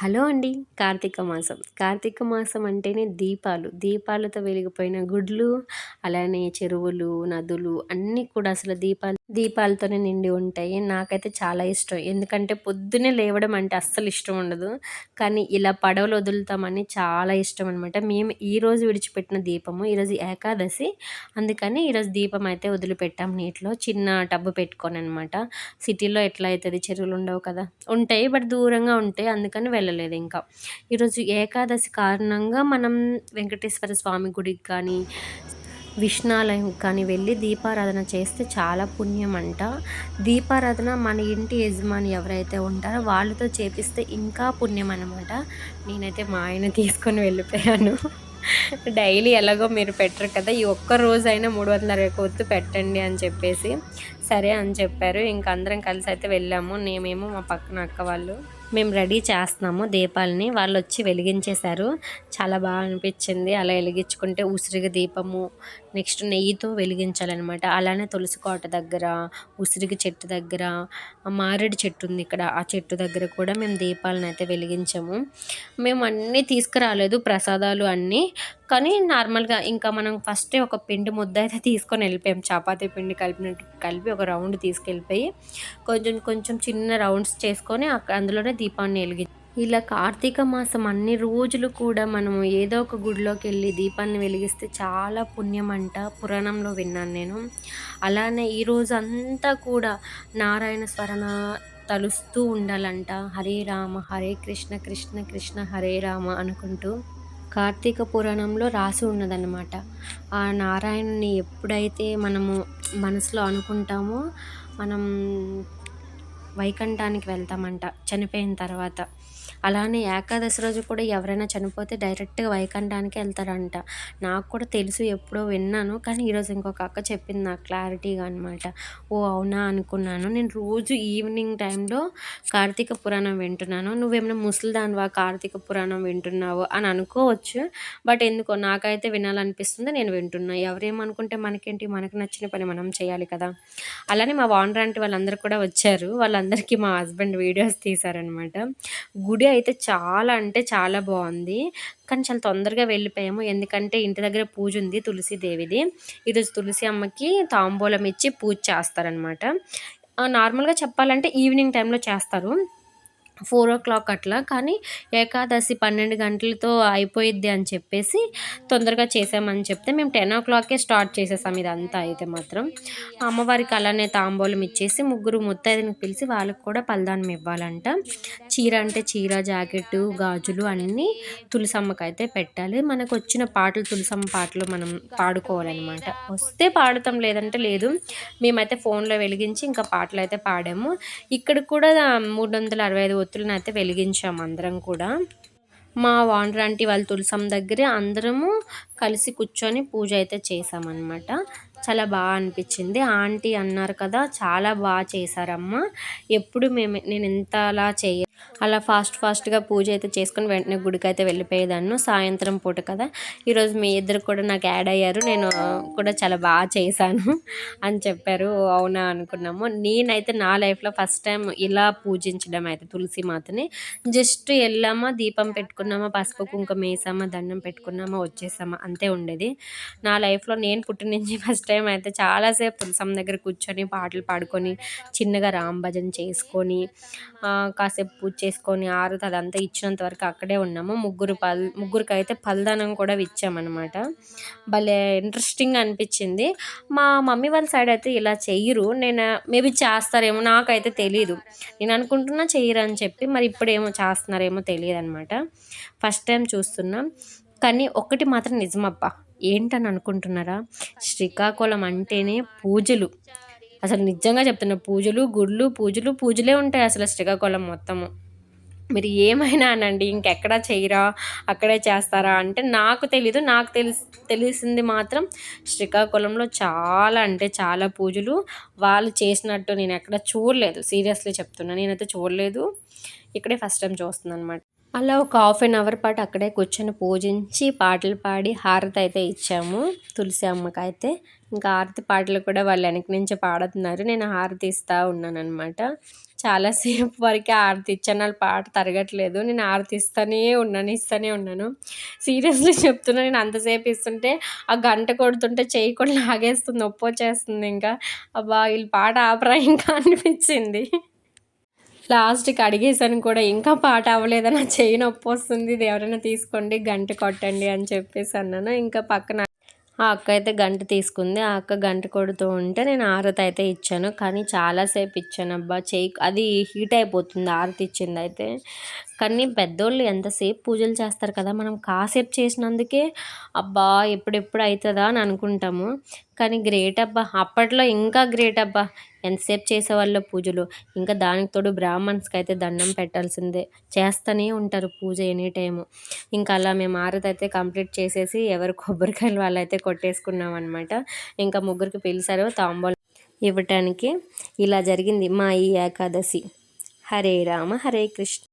Hello అండి. కార్తీక మాసం. కార్తీక మాసం అంటేనే దీపాలు. దీపాలతో వెలిగిపోయిన గుడులు, అలానే చెరువులు, నదులు అన్నీ కూడా అసలు దీపాలతోనే నిండి ఉంటాయి. నాకైతే చాలా ఇష్టం. ఎందుకంటే పొద్దున్నే లేవడం అంటే అస్సలు ఇష్టం ఉండదు. కానీ ఇలా పడవలు వదులుతామని చాలా ఇష్టం అనమాట. మేము ఈరోజు విడిచిపెట్టిన దీపము, ఈరోజు ఏకాదశి. అందుకని ఈరోజు దీపం అయితే వదిలిపెట్టాం నీటిలో. చిన్న టబ్బు పెట్టుకొని అనమాట. సిటీలో ఎట్లా అవుతుంది, చెరువులు ఉండవు కదా. ఉంటాయి బట్ దూరంగా ఉంటాయి. అందుకని వెళ్ళలేదు ఇంకా. ఈరోజు ఏకాదశి కారణంగా మనం వెంకటేశ్వర స్వామి గుడికి కానీ, విష్ణాలయం కానీ వెళ్ళి దీపారాధన చేస్తే చాలా పుణ్యం అంట. దీపారాధన మన ఇంటి యజమాని ఎవరైతే ఉంటారో వాళ్ళతో చేపిస్తే ఇంకా పుణ్యం అనమాట. నేనైతే మా ఆయన తీసుకొని వెళ్ళిపోయాను. డైలీ ఎలాగో మీరు పెట్టరు కదా, ఈ ఒక్క రోజైనా 360 ఒత్తు పెట్టండి అని చెప్పేసి సరే అని చెప్పారు. ఇంక అందరం కలిసి అయితే వెళ్ళాము. నేమేమో మా పక్కన అక్క వాళ్ళు మేము రెడీ చేస్తున్నాము దీపాలని. వాళ్ళు వచ్చి వెలిగించేశారు. చాలా బాగా అనిపించింది. అలా వెలిగించుకుంటే ఉసిరిగ దీపము, నెక్స్ట్ నెయ్యితో వెలిగించాలన్నమాట. అలానే తులసి కోట దగ్గర, ఉసిరిగ చెట్టు దగ్గర, మారేడు చెట్టు ఉంది ఇక్కడ, ఆ చెట్టు దగ్గర కూడా మేము దీపాలను అయితే వెలిగించాము. మేము అన్నీ తీసుకురాలేదు ప్రసాదాలు అన్నీ, కానీ నార్మల్గా ఇంకా మనం ఫస్టే ఒక పిండి ముద్ద అయితే తీసుకొని వెళ్ళిపోయాం. చపాతీ పిండి కలిపినట్టు కలిపి ఒక రౌండ్ తీసుకెళ్ళిపోయి కొంచెం కొంచెం చిన్న రౌండ్స్ చేసుకొని అందులోనే దీపాన్ని ఇలా కార్తీక మాసం అన్ని రోజులు కూడా మనము ఏదో ఒక గుడిలోకి వెళ్ళి దీపాన్ని వెలిగిస్తే చాలా పుణ్యం అంట. పురాణంలో విన్నాను నేను. అలానే ఈరోజు అంతా కూడా నారాయణ స్మరణ తలుస్తూ ఉండాలంట. హరే రామ హరే కృష్ణ కృష్ణ కృష్ణ హరే రామ అనుకుంటూ కార్తీక పురాణంలో రాసి ఉన్నదన్నమాట. ఆ నారాయణుని ఎప్పుడైతే మనము మనసులో అనుకుంటామో మనం వైకుంఠానికి వెళ్తామంట చనిపోయిన తర్వాత. అలానే ఏకాదశి రోజు కూడా ఎవరైనా చనిపోతే డైరెక్ట్గా వైకుంఠానికి వెళ్తారంట. నాకు కూడా తెలుసు, ఎప్పుడో విన్నాను. కానీ ఈరోజు ఇంకొక అక్క చెప్పింది నాకు క్లారిటీగా అనమాట. ఓ అవునా అనుకున్నాను. నేను రోజు ఈవినింగ్ టైంలో కార్తీక పురాణం వింటున్నాను. నువ్వేమైనా ముసలిదానివా కార్తీక పురాణం వింటున్నావు అని అనుకోవచ్చు. బట్ ఎందుకో నాకైతే వినాలనిపిస్తుంది, నేను వింటున్నా. ఎవరేమనుకుంటే మనకేంటి, మనకు నచ్చిన పని మనం చేయాలి కదా. అలానే మా ఓనర్ ఆంటీ వాళ్ళందరూ కూడా వచ్చారు. వాళ్ళందరికీ మా హస్బెండ్ వీడియోస్ తీశారనమాట. గుడి అయితే చాలా అంటే చాలా బాగుంది. కానీ చాలా తొందరగా వెళ్ళిపోయాము. ఎందుకంటే ఇంటి దగ్గర పూజ ఉంది తులసిదేవిది. ఈరోజు తులసి అమ్మకి తాంబూలం ఇచ్చి పూజ చేస్తారనమాట. నార్మల్గా చెప్పాలంటే ఈవినింగ్ టైంలో చేస్తారు, 4 o'clock అట్లా. కానీ ఏకాదశి 12 గంటలతో అయిపోయిద్ది అని చెప్పేసి తొందరగా చేసామని చెప్తే మేము 10 o'clockకే స్టార్ట్ చేసేసాం ఇదంతా. అయితే మాత్రం అమ్మవారికి అలానే తాంబూలం ఇచ్చేసి ముగ్గురు ముత్తైదుని పిలిచి వాళ్ళకి కూడా పలదానం ఇవ్వాలంట. చీర అంటే చీర, జాకెట్టు, గాజులు అన్నీ తులసమ్మకి అయితే పెట్టాలి. మనకు వచ్చిన పాటలు, తులసమ్మ పాటలు మనం పాడుకోవాలన్నమాట. వస్తే పాడతాం, లేదంటే లేదు. మేమైతే ఫోన్లో వెలిగించి ఇంకా పాటలు అయితే పాడాము. ఇక్కడ కూడా 365 ఒత్తులను అయితే వెలిగించాము అందరం కూడా. మా ఓనర్ ఆంటీ వాళ్ళ తులసమ్మ దగ్గరే అందరము కలిసి కూర్చొని పూజ అయితే చేసామన్నమాట. చాలా బాగా అనిపించింది. ఆంటీ అన్నారు కదా, చాలా బాగా చేశారమ్మ. ఎప్పుడు నేను ఇంతలా అలా ఫాస్ట్గా పూజ అయితే చేసుకొని వెంటనే గుడికి అయితే వెళ్ళిపోయేదాన్ని. సాయంత్రం పూట కదా, ఈరోజు మీ ఇద్దరు కూడా నాకు యాడ్ అయ్యారు. నేను కూడా చాలా బాగా చేశాను అని చెప్పారు. అవునా అనుకున్నాము. నేనైతే నా లైఫ్లో ఫస్ట్ టైం ఇలా పూజించడం అయితే తులసి మాతని. జస్ట్ వెళ్ళామా, దీపం పెట్టుకున్నామా, పసుపు కుంకుమ వేసామా, దండం పెట్టుకున్నామా, వచ్చేసామా, అంతే ఉండేది. నా లైఫ్లో నేను పుట్టిన నుంచి ఫస్ట్ టైం అయితే చాలాసేపు తులసమ్మ దగ్గర కూర్చొని పాటలు పాడుకొని చిన్నగా రామ్ భజన చేసుకొని కాసేపు పూజ చేసుకొని ఆరతి అదంతా ఇచ్చినంత వరకు అక్కడే ఉన్నాము. ముగ్గురికి అయితే పలదానం కూడా ఇచ్చామన్నమాట. భలే ఇంట్రెస్టింగ్గా అనిపించింది. మా మమ్మీ వాళ్ళ సైడ్ అయితే ఇలా చెయ్యరు. నేను మేబీ చేస్తారేమో, నాకైతే తెలీదు. నేను అనుకుంటున్నా చెయ్యరు అని చెప్పి. మరి ఇప్పుడేమో చేస్తున్నారేమో తెలియదు అనమాట. ఫస్ట్ టైం చూస్తున్నాం. కానీ ఒకటి మాత్రం నిజమబ్బా, ఏంటని అనుకుంటున్నారా, శ్రీకాకుళం అంటేనే పూజలు. అసలు నిజంగా చెప్తున్నా, పూజలు గుళ్ళు పూజలే ఉంటాయి అసలు శ్రీకాకుళం మొత్తము. మీరు ఏమైనా అనండి, ఇంకెక్కడా చేయరా, అక్కడే చేస్తారా అంటే నాకు తెలీదు. నాకు తెలిసింది మాత్రం శ్రీకాకుళంలో చాలా అంటే చాలా పూజలు. వాళ్ళు చేసినట్టు నేను ఎక్కడ చూడలేదు. సీరియస్లీ చెప్తున్నా, నేనైతే చూడలేదు. ఇక్కడే ఫస్ట్ టైం చూస్తున్నాను అనమాట. అలా ఒక 1/2 hour పాటు అక్కడే కూర్చొని పూజించి పాటలు పాడి హారతి అయితే ఇచ్చాము తులసి అమ్మకి అయితే. ఇంకా హారతి పాటలు కూడా వాళ్ళు వెనక నుంచి పాడుతున్నారు, నేను హారతి ఇస్తూ ఉన్నాను అనమాట. చాలాసేపు వరకే ఆరతి ఇచ్చాను. ఆళ్ళు పాట తరగట్లేదు. నేను ఆరతి ఇస్తూనే ఉన్నాను. సీరియస్‌లీ చెప్తున్నా, నేను అంతసేపు ఇస్తుంటే ఆ గంట కొడుతుంటే చెయ్యి కూడా లాగేస్తుంది. నొప్పొచ్చేస్తుంది ఇంకా. అబ్బా! ఈళ్ళు పాట ఆపరా ఇంకా అనిపిచ్చింది. లాస్ట్‌కి అడిగేసాను కూడా, ఇంకా పాట అవ్వలేదా? నా చెయ్యి నొప్పొస్తుంది. ఇది ఎవరైనా తీసుకోండి, గంట కొట్టండి అని చెప్పేసి అన్నాను. ఇంకా పక్కన ఆ అక్క అయితే గంట తీసుకుంది. ఆ అక్క గంట కొడుతూ ఉంటే నేను హారతి అయితే ఇచ్చాను. కానీ చాలా సేపు ఇచ్చానబ్బా. చెయ్యి అది హీట్ అయిపోతుంది హారతి ఇచ్చిందయితే. కానీ పెద్దోళ్ళు ఎంతసేపు పూజలు చేస్తారు కదా! మనం కాసేపు చేసినందుకే అబ్బా! ఎప్పుడెప్పుడు అయితదా అని అనుకుంటాము. కానీ గ్రేట్ అబ్బా! అప్పట్లో ఇంకా గ్రేట్ అబ్బా! ఎంతసేపు చేసేవాళ్ళో పూజలు. ఇంకా దానికి తోడు బ్రాహ్మణ్స్‌కైతే దండం పెట్టాల్సిందే. చేస్తూనే ఉంటారు పూజ ఎనీ టైము. ఇంకా అలా మేము హారతి అయితే కంప్లీట్ చేసేసి ఎవరు కొబ్బరికాయలు వాళ్ళైతే కొట్టేసుకున్నామనమాట. ఇంకా ముగ్గురికి పిలిచారు తాంబూలం ఇవ్వటానికి. ఇలా జరిగింది మా ఈ ఏకాదశి. హరే రామ హరే కృష్ణ.